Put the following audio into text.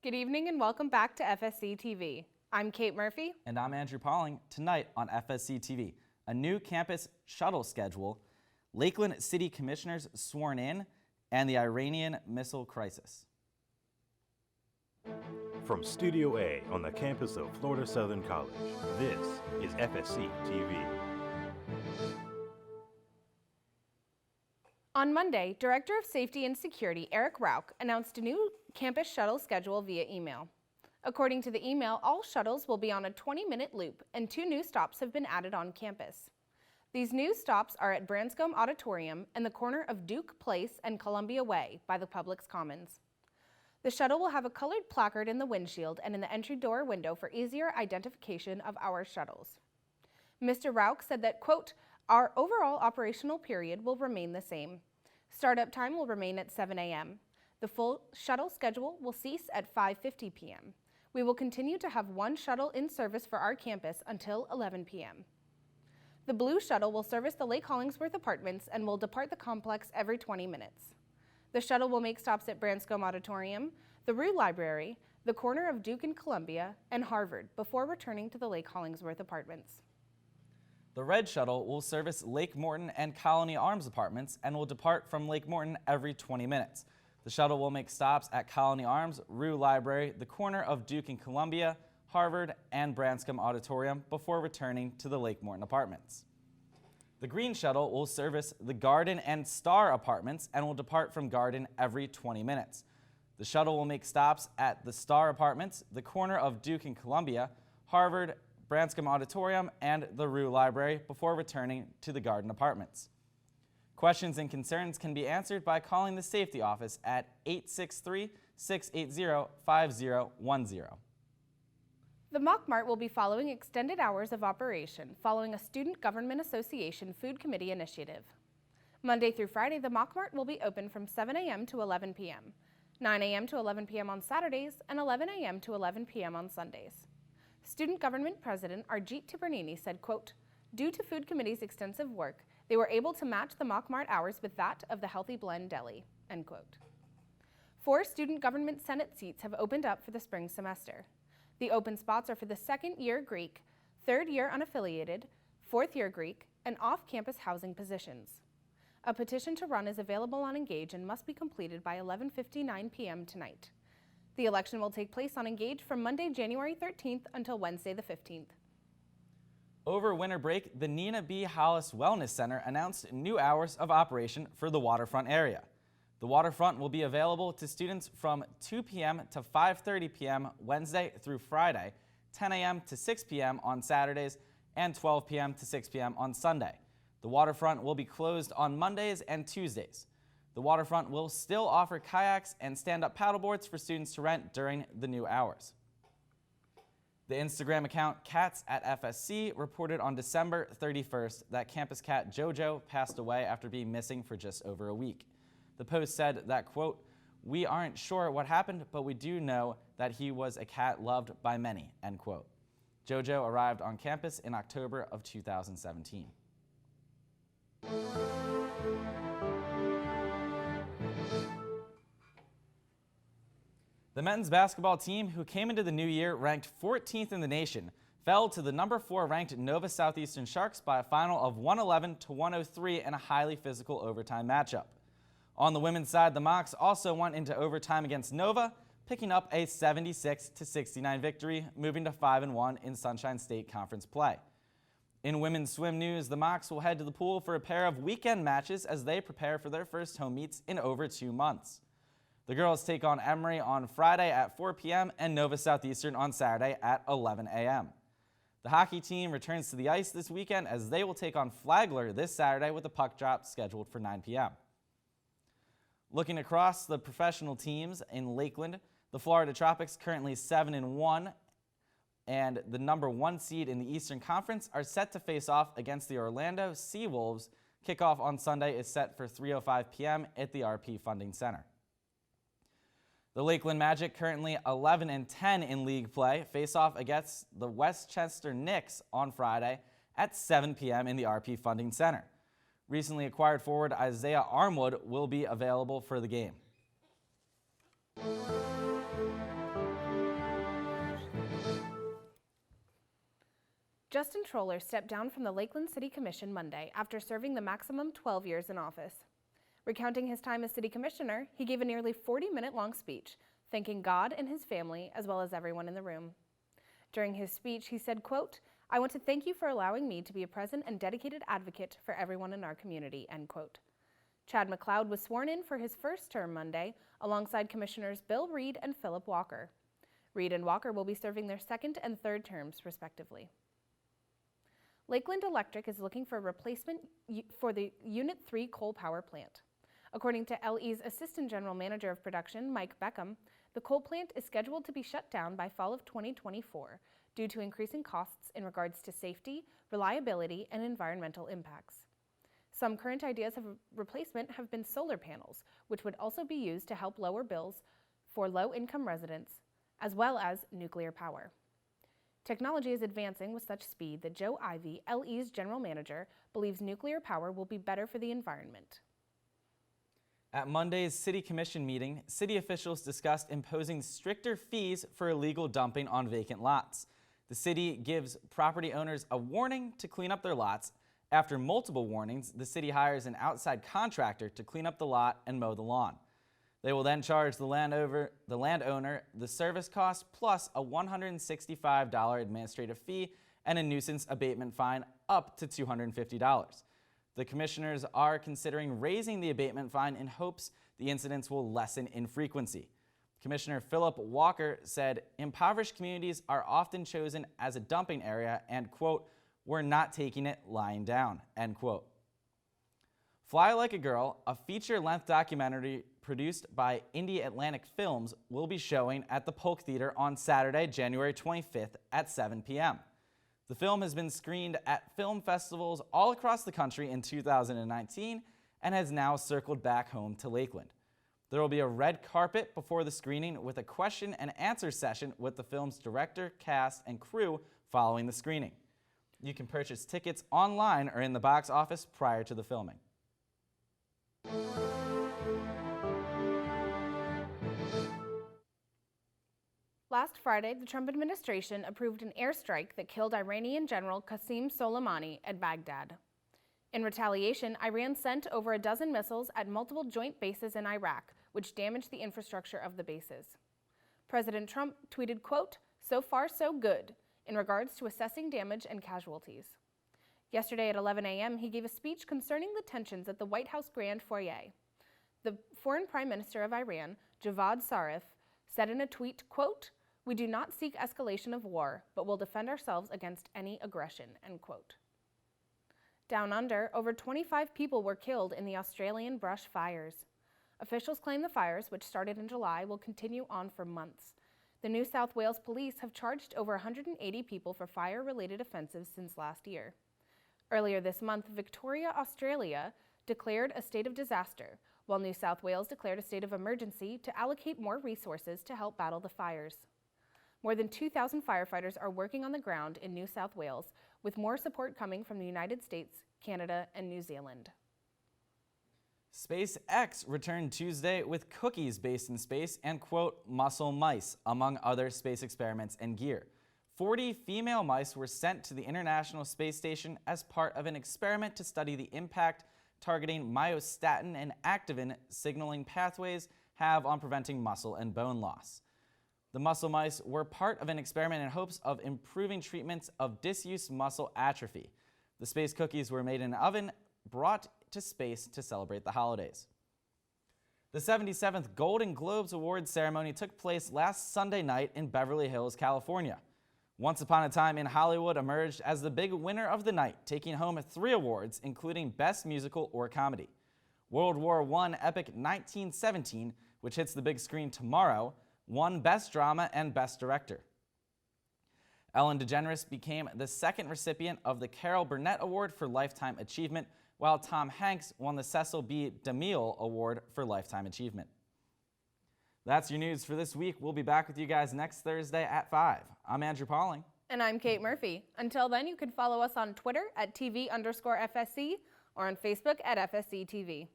Good evening and welcome back to FSC TV. I'm Kate Murphy. And I'm Andrew Pauling. Tonight on FSC TV, a new campus shuttle schedule, Lakeland City Commissioners sworn in, and the Iranian Missile Crisis. From Studio A on the campus of Florida Southern College, this is FSC TV. On Monday, Director of Safety and Security Eric Rauch announced a new campus shuttle schedule via email. According to the email, all shuttles will be on a 20-minute loop, and 2 new stops have been added on campus. These new stops are at Branscombe Auditorium and the corner of Duke Place and Columbia Way by the Publix Commons. The shuttle will have a colored placard in the windshield and in the entry door window for easier identification of our shuttles. Mr. Rauch said that, quote, "Our overall operational period will remain the same. Startup time will remain at 7 a.m. The full shuttle schedule will cease at 5:50 p.m. We will continue to have 1 shuttle in service for our campus until 11 p.m. The blue shuttle will service the Lake Hollingsworth apartments and will depart the complex every 20 minutes. The shuttle will make stops at Branscombe Auditorium, the Rue Library, the corner of Duke and Columbia, and Harvard before returning to the Lake Hollingsworth apartments. The red shuttle will service Lake Morton and Colony Arms apartments and will depart from Lake Morton every 20 minutes. The shuttle will make stops at Colony Arms, Rue Library, the corner of Duke and Columbia, Harvard, and Branscombe Auditorium before returning to the Lake Morton apartments. The green shuttle will service the Garden and Star apartments and will depart from Garden every 20 minutes. The shuttle will make stops at the Star apartments, the corner of Duke and Columbia, Harvard, Branscombe Auditorium, and the Rue Library before returning to the Garden apartments. Questions and concerns can be answered by calling the safety office at 863-680-5010. The Mock Mart will be following extended hours of operation following a Student Government Association Food Committee initiative. Monday through Friday, the Mock Mart will be open from 7 a.m. to 11 p.m., 9 a.m. to 11 p.m. on Saturdays, and 11 a.m. to 11 p.m. on Sundays. Student Government President Arjit Tipernini said, quote, "Due to Food Committee's extensive work, they were able to match the Mock Mart hours with that of the Healthy Blend Deli," end quote. 4 Student Government Senate seats have opened up for the spring semester. The open spots are for the 2nd-year Greek, 3rd-year unaffiliated, 4th-year Greek, and off-campus housing positions. A petition to run is available on Engage and must be completed by 11:59 p.m. tonight. The election will take place on Engage from Monday, January 13th until Wednesday the 15th. Over winter break, the Nina B. Hollis Wellness Center announced new hours of operation for the waterfront area. The waterfront will be available to students from 2 p.m. to 5:30 p.m. Wednesday through Friday, 10 a.m. to 6 p.m. on Saturdays, and 12 p.m. to 6 p.m. on Sunday. The waterfront will be closed on Mondays and Tuesdays. The waterfront will still offer kayaks and stand-up paddleboards for students to rent during the new hours. The Instagram account Cats at FSC reported on December 31st that campus cat JoJo passed away after being missing for just over a week. The post said that, quote, "We aren't sure what happened, but we do know that he was a cat loved by many," end quote. JoJo arrived on campus in October of 2017. The men's basketball team, who came into the new year ranked 14th in the nation, fell to the number 4 ranked Nova Southeastern Sharks by a final of 111 to 103 in a highly physical overtime matchup. On the women's side, the Mocs also went into overtime against Nova, picking up a 76 to 69 victory, moving to 5-1 in Sunshine State Conference play. In women's swim news, the Mocs will head to the pool for a pair of weekend matches as they prepare for their first home meets in over 2 months. The girls take on Emory on Friday at 4 p.m. and Nova Southeastern on Saturday at 11 a.m. The hockey team returns to the ice this weekend as they will take on Flagler this Saturday with a puck drop scheduled for 9 p.m. Looking across the professional teams in Lakeland, the Florida Tropics, currently 7-1, and the number 1 seed in the Eastern Conference, are set to face off against the Orlando Seawolves. Kickoff on Sunday is set for 3:05 p.m. at the RP Funding Center. The Lakeland Magic, currently 11-10 in league play, face off against the Westchester Knicks on Friday at 7 p.m. in the RP Funding Center. Recently acquired forward Isaiah Armwood will be available for the game. Justin Troller stepped down from the Lakeland City Commission Monday after serving the maximum 12 years in office. Recounting his time as city commissioner, he gave a nearly 40-minute-long speech, thanking God and his family, as well as everyone in the room. During his speech, he said, quote, "I want to thank you for allowing me to be a present and dedicated advocate for everyone in our community," end quote. Chad McLeod was sworn in for his first term Monday, alongside Commissioners Bill Reed and Philip Walker. Reed and Walker will be serving their second and third terms, respectively. Lakeland Electric is looking for a replacement for the Unit 3 coal power plant. According to LE's Assistant General Manager of Production, Mike Beckham, the coal plant is scheduled to be shut down by fall of 2024 due to increasing costs in regards to safety, reliability, and environmental impacts. Some current ideas of replacement have been solar panels, which would also be used to help lower bills for low-income residents, as well as nuclear power. Technology is advancing with such speed that Joe Ivey, LE's general manager, believes nuclear power will be better for the environment. At Monday's City Commission meeting, city officials discussed imposing stricter fees for illegal dumping on vacant lots. The city gives property owners a warning to clean up their lots. After multiple warnings, the city hires an outside contractor to clean up the lot and mow the lawn. They will then charge the landowner the service cost plus a $165 administrative fee and a nuisance abatement fine up to $250. The commissioners are considering raising the abatement fine in hopes the incidents will lessen in frequency. Commissioner Philip Walker said impoverished communities are often chosen as a dumping area and, quote, "We're not taking it lying down," end quote. Fly Like a Girl, a feature-length documentary produced by Indie Atlantic Films, will be showing at the Polk Theater on Saturday, January 25th at 7 p.m. The film has been screened at film festivals all across the country in 2019 and has now circled back home to Lakeland. There will be a red carpet before the screening with a question and answer session with the film's director, cast, and crew following the screening. You can purchase tickets online or in the box office prior to the filming. Last Friday, the Trump administration approved an airstrike that killed Iranian General Qasem Soleimani at Baghdad. In retaliation, Iran sent over a dozen missiles at multiple joint bases in Iraq, which damaged the infrastructure of the bases. President Trump tweeted, quote, "So far so good," in regards to assessing damage and casualties. Yesterday at 11 a.m., he gave a speech concerning the tensions at the White House Grand Foyer. The foreign prime minister of Iran, Javad Zarif, said in a tweet, quote, "We do not seek escalation of war, but will defend ourselves against any aggression," end quote. Down under, over 25 people were killed in the Australian brush fires. Officials claim the fires, which started in July, will continue on for months. The New South Wales police have charged over 180 people for fire-related offenses since last year. Earlier this month, Victoria, Australia, declared a state of disaster, while New South Wales declared a state of emergency to allocate more resources to help battle the fires. More than 2,000 firefighters are working on the ground in New South Wales, with more support coming from the United States, Canada, and New Zealand. SpaceX returned Tuesday with cookies based in space and, quote, muscle mice, among other space experiments and gear. 40 female mice were sent to the International Space Station as part of an experiment to study the impact targeting myostatin and activin signaling pathways have on preventing muscle and bone loss. The muscle mice were part of an experiment in hopes of improving treatments of disused muscle atrophy. The space cookies were made in an oven, brought to space to celebrate the holidays. The 77th Golden Globes Awards ceremony took place last Sunday night in Beverly Hills, California. Once Upon a Time in Hollywood emerged as the big winner of the night, taking home 3 awards, including Best Musical or Comedy. World War I epic 1917, which hits the big screen tomorrow, won Best Drama and Best Director. Ellen DeGeneres became the second recipient of the Carol Burnett Award for Lifetime Achievement, while Tom Hanks won the Cecil B. DeMille Award for Lifetime Achievement. That's your news for this week. We'll be back with you guys next Thursday at 5. I'm Andrew Pauling. And I'm Kate Murphy. Until then, you can follow us on Twitter at TV_FSC or on Facebook at FSC TV.